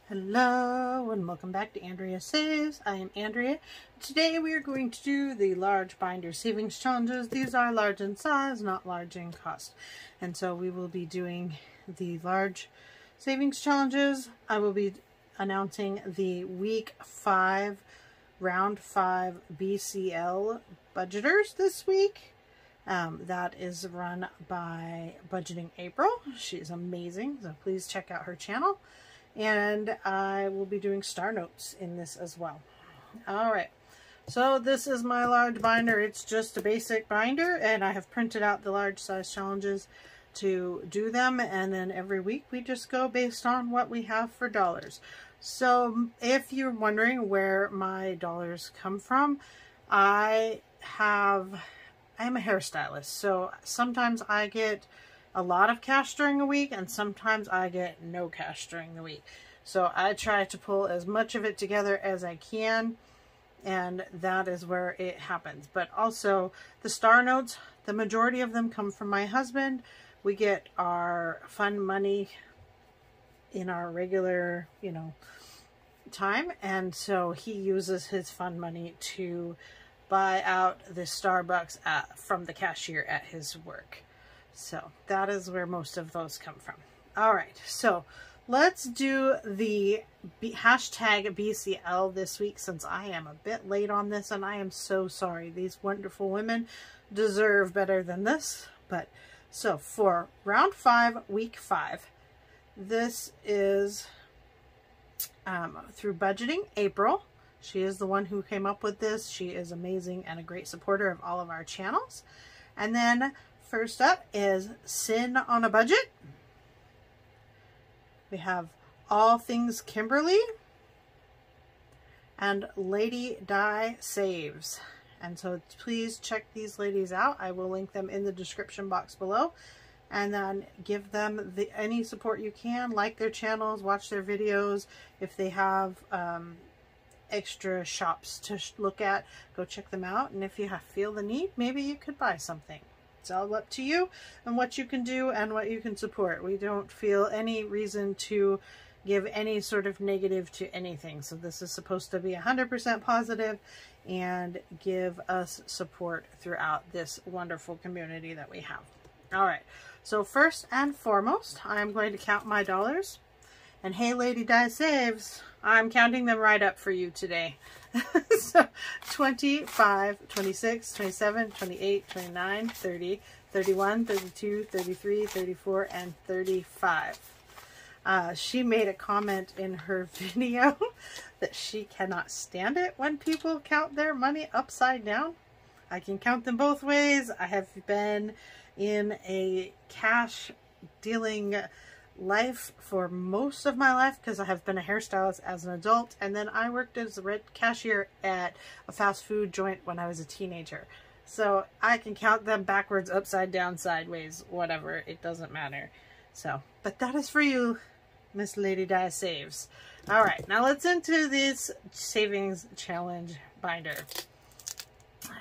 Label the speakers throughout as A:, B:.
A: Hello and welcome back to Andrea Saves. I am Andrea. Today we are going to do the large binder savings challenges. These are large in size, not large in cost. And so we will be doing the large savings challenges. I will be announcing the week 5, round 5 BCL budgeters this week. That is run by Budgeting April. She's amazing, so please check out her channel. And I will be doing star notes in this as well. All right, so this is my large binder. It's just a basic binder, and I have printed out the large size challenges to do them, and then every week we just go based on what we have for dollars. So if you're wondering where my dollars come from, I'm a hairstylist, so sometimes I get a lot of cash during a week, and sometimes I get no cash during the week. So I try to pull as much of it together as I can, and that is where it happens. But also the star notes, the majority of them come from my husband. We get our fun money in our regular, time, and so he uses his fun money to buy out the Starbucks from the cashier at his work. So that is where most of those come from. All right, so let's do the hashtag BCL this week, since I am a bit late on this, and I am so sorry. These wonderful women deserve better than this. But so for round 5, week 5, this is through Budgeting April. She is the one who came up with this. She is amazing and a great supporter of all of our channels. And then first up is Sin on a Budget. We have All Things Kimberly and Lady Di Saves. And so please check these ladies out. I will link them in the description box below. And then give them any support you can. Like their channels, watch their videos. If they have extra shops to look at, go check them out. And if you feel the need, maybe you could buy something. It's all up to you and what you can do and what you can support. We don't feel any reason to give any sort of negative to anything. So this is supposed to be 100% positive and give us support throughout this wonderful community that we have. All right, so first and foremost, I'm going to count my dollars. And hey, Lady Di Saves, I'm counting them right up for you today. So 25, 26, 27, 28, 29, 30, 31, 32, 33, 34, and 35. She made a comment in her video that she cannot stand it when people count their money upside down. I can count them both ways. I have been in a cash dealing life for most of my life because I have been a hairstylist as an adult, and then I worked as a cashier at a fast food joint when I was a teenager. So I can count them backwards, upside down, sideways, whatever, it doesn't matter. So, but that is for you, Miss Lady Di Saves. All right, now let's into this savings challenge binder.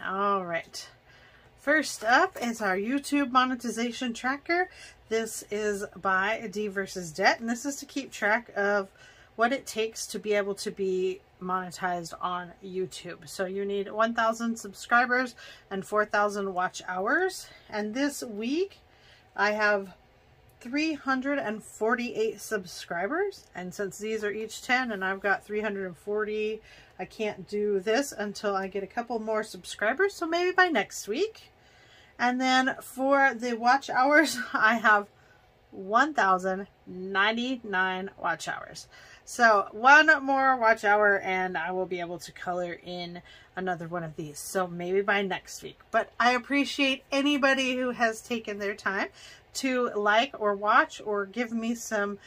A: All right. First up is our YouTube monetization tracker. This is by D versus Debt, and this is to keep track of what it takes to be able to be monetized on YouTube. So you need 1,000 subscribers and 4,000 watch hours. And this week I have 348 subscribers, and since these are each 10 and I've got 340, I can't do this until I get a couple more subscribers, so maybe by next week. And then for the watch hours, I have 1,099 watch hours. So one more watch hour and I will be able to color in another one of these. So maybe by next week. But I appreciate anybody who has taken their time to like or watch or give me some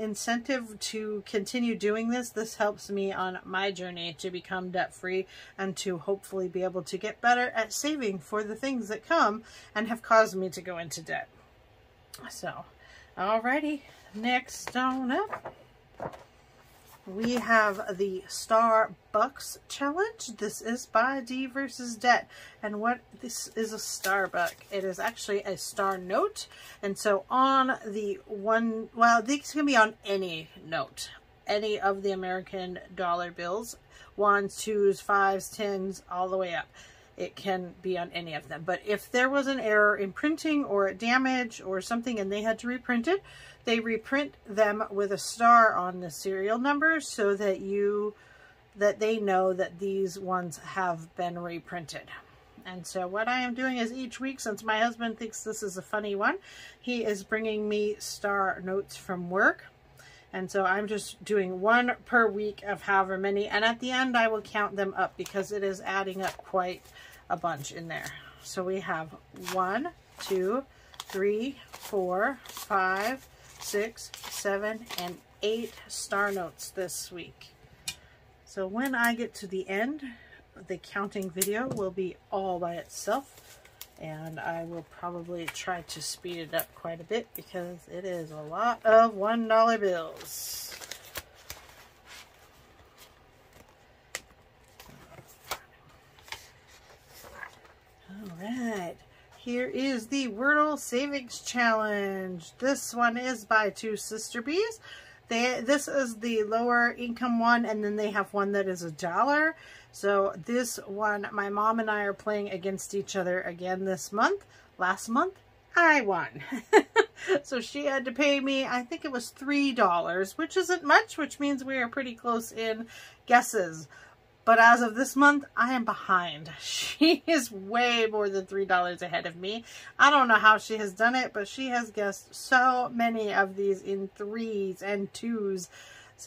A: incentive to continue doing this. This helps me on my journey to become debt-free and to hopefully be able to get better at saving for the things that come and have caused me to go into debt. So, alrighty, next on up, we have the Starbucks challenge. This is by D versus Debt. And what this is a Starbuck. It is actually a star note. And so on the one, well, these can be on any note. any of the American dollar bills, 1s, 2s, 5s, 10s, all the way up. It can be on any of them. But if there was an error in printing or a damage or something and they had to reprint it, they reprint them with a star on the serial number so that they know that these ones have been reprinted. And so what I am doing is each week, since my husband thinks this is a funny one, he is bringing me star notes from work. And so I'm just doing one per week of however many. And at the end, I will count them up because it is adding up quite a bunch in there. So we have 1, 2, 3, 4, 5, 6, 7, and 8 star notes this week. So when I get to the end, the counting video will be all by itself. And I will probably try to speed it up quite a bit because it is a lot of $1 bills. Alright, here is the Wordle Savings Challenge. This one is by two sister bees. This is the lower income one, and then they have one that is $1. So this one, my mom and I are playing against each other again this month. Last month, I won. So she had to pay me, I think it was $3, which isn't much, which means we are pretty close in guesses. But as of this month, I am behind. She is way more than $3 ahead of me. I don't know how she has done it, but she has guessed so many of these in 3s and 2s,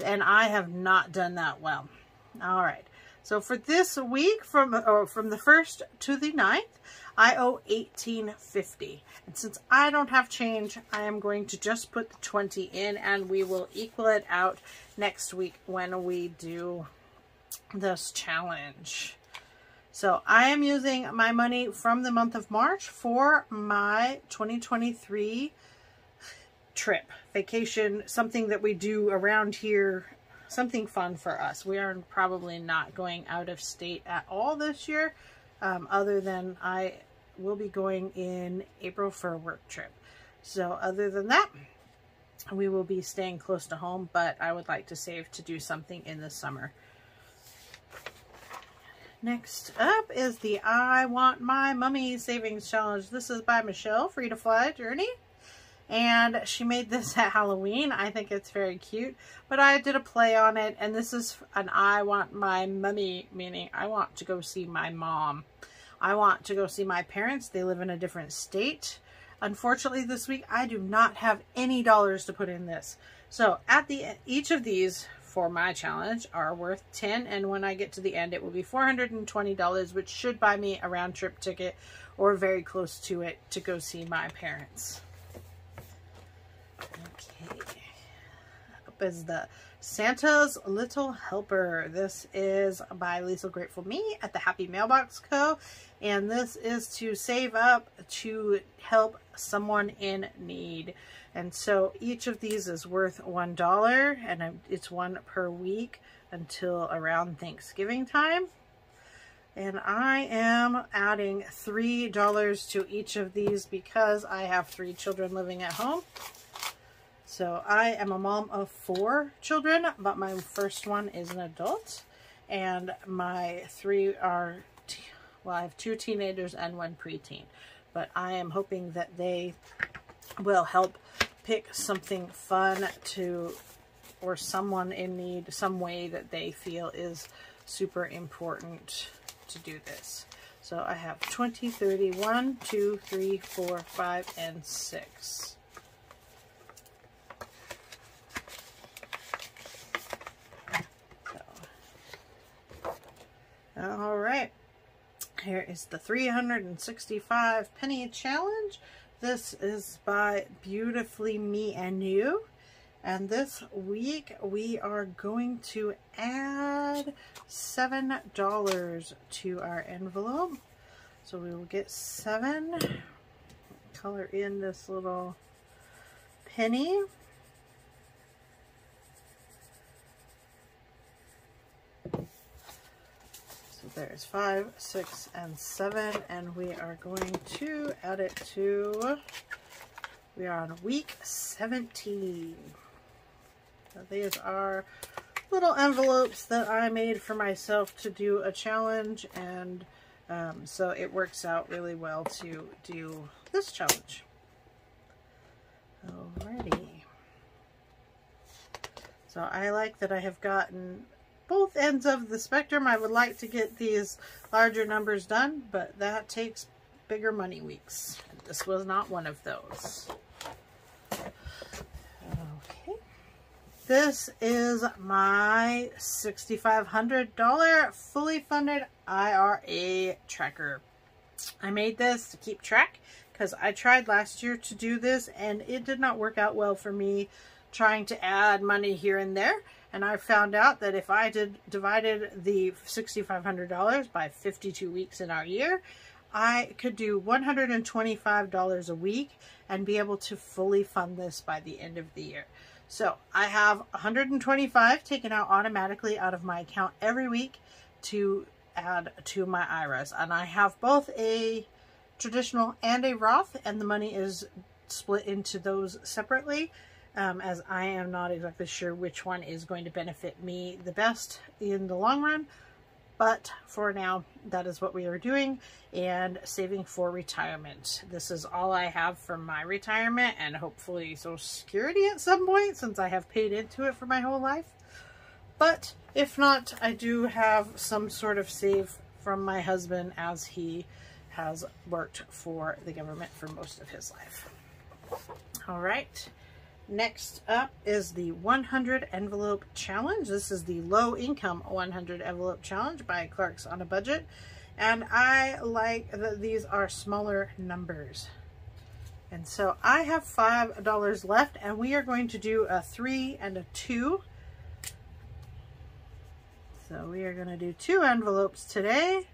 A: and I have not done that well. All right. So for this week, from the 1st to the 9th, I owe $18.50. And since I don't have change, I am going to just put the 20 in, and we will equal it out next week when we do this challenge. So I am using my money from the month of March for my 2023 trip, vacation, something that we do around here, something fun for us. We are probably not going out of state at all this year, other than I will be going in April for a work trip. So other than that, we will be staying close to home, but I would like to save to do something in the summer. Next up is the I Want My Mummy Savings Challenge. This is by Michelle, Free to Fly Journey. And she made this at Halloween. I think it's very cute. But I did a play on it. And this is an I Want My Mummy, meaning I want to go see my mom. I want to go see my parents. They live in a different state. Unfortunately, this week, I do not have any dollars to put in this. So at the each of these for my challenge are worth $10, and when I get to the end it will be $420, which should buy me a round trip ticket or very close to it to go see my parents. Okay, up is the Santa's Little Helper. This is by Lisa Grateful Me at the Happy Mailbox Co. And this is to save up to help someone in need. And so each of these is worth $1, and it's one per week until around Thanksgiving time. And I am adding $3 to each of these because I have 3 children living at home. So I am a mom of 4 children, but my first one is an adult. And my 3 are, well, I have 2 teenagers and 1 preteen. But I am hoping that they will help pick something fun to, or someone in need, some way that they feel is super important to do this. So I have 20, 30, 1, 2, 3, 4, 5, and 6. All right, here is the 365 penny challenge. This is by Beautifully Me and You. And this week we are going to add $7 to our envelope. So we will get 7. Color in this little penny. So there's 5, 6, and 7, and we are going to add it to, we are on week 17. So these are little envelopes that I made for myself to do a challenge, and so it works out really well to do this challenge. Alrighty. So I like that I have gotten both ends of the spectrum. I would like to get these larger numbers done, but that takes bigger money weeks. This was not one of those. Okay. This is my $6,500 fully funded IRA tracker. I made this to keep track because I tried last year to do this and it did not work out well for me trying to add money here and there. And I found out that if I divided the $6,500 by 52 weeks in our year, I could do $125 a week and be able to fully fund this by the end of the year. So I have $125 taken out automatically out of my account every week to add to my IRAs. And I have both a traditional and a Roth, and the money is split into those separately. As I am not exactly sure which one is going to benefit me the best in the long run. But for now, that is what we are doing and saving for retirement. This is all I have for my retirement and hopefully Social Security at some point since I have paid into it for my whole life. But if not, I do have some sort of save from my husband as he has worked for the government for most of his life. All right. Next up is the 100 envelope challenge. This is the low income 100 envelope challenge by Clark's on a Budget. And I like that these are smaller numbers. And so I have $5 left and we are going to do a 3 and a 2. So we are going to do 2 envelopes today.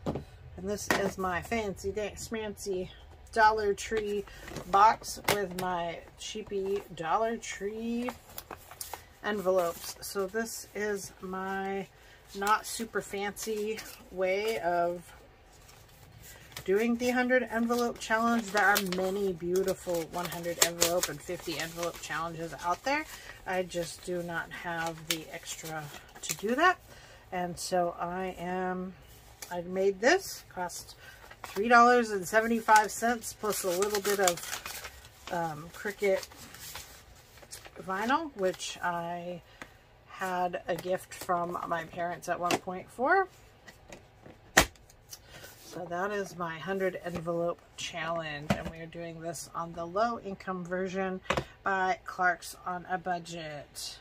A: And this is my fancy schmancy Dollar Tree box with my cheapy Dollar Tree envelopes. So this is my not super fancy way of doing the 100 envelope challenge. There are many beautiful 100 envelope and 50 envelope challenges out there. I just do not have the extra to do that. And so I made this, cost $3.75 plus a little bit of Cricut vinyl, which I had a gift from my parents at one point for. So that is my 100 envelope challenge, and we are doing this on the low income version by Clark's on a Budget.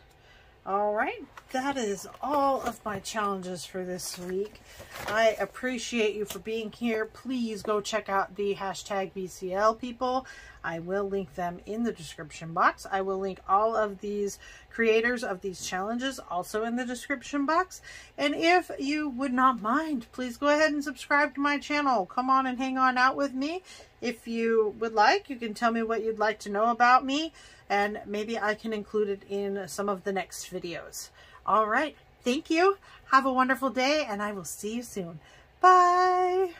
A: All right, that is all of my challenges for this week. I appreciate you for being here. Please go check out the hashtag BCL people. I will link them in the description box. I will link all of these creators of these challenges also in the description box. And if you would not mind, please go ahead and subscribe to my channel. Come on and hang on out with me. If you would like, you can tell me what you'd like to know about me, and maybe I can include it in some of the next videos. All right, thank you. Have a wonderful day, and I will see you soon. Bye.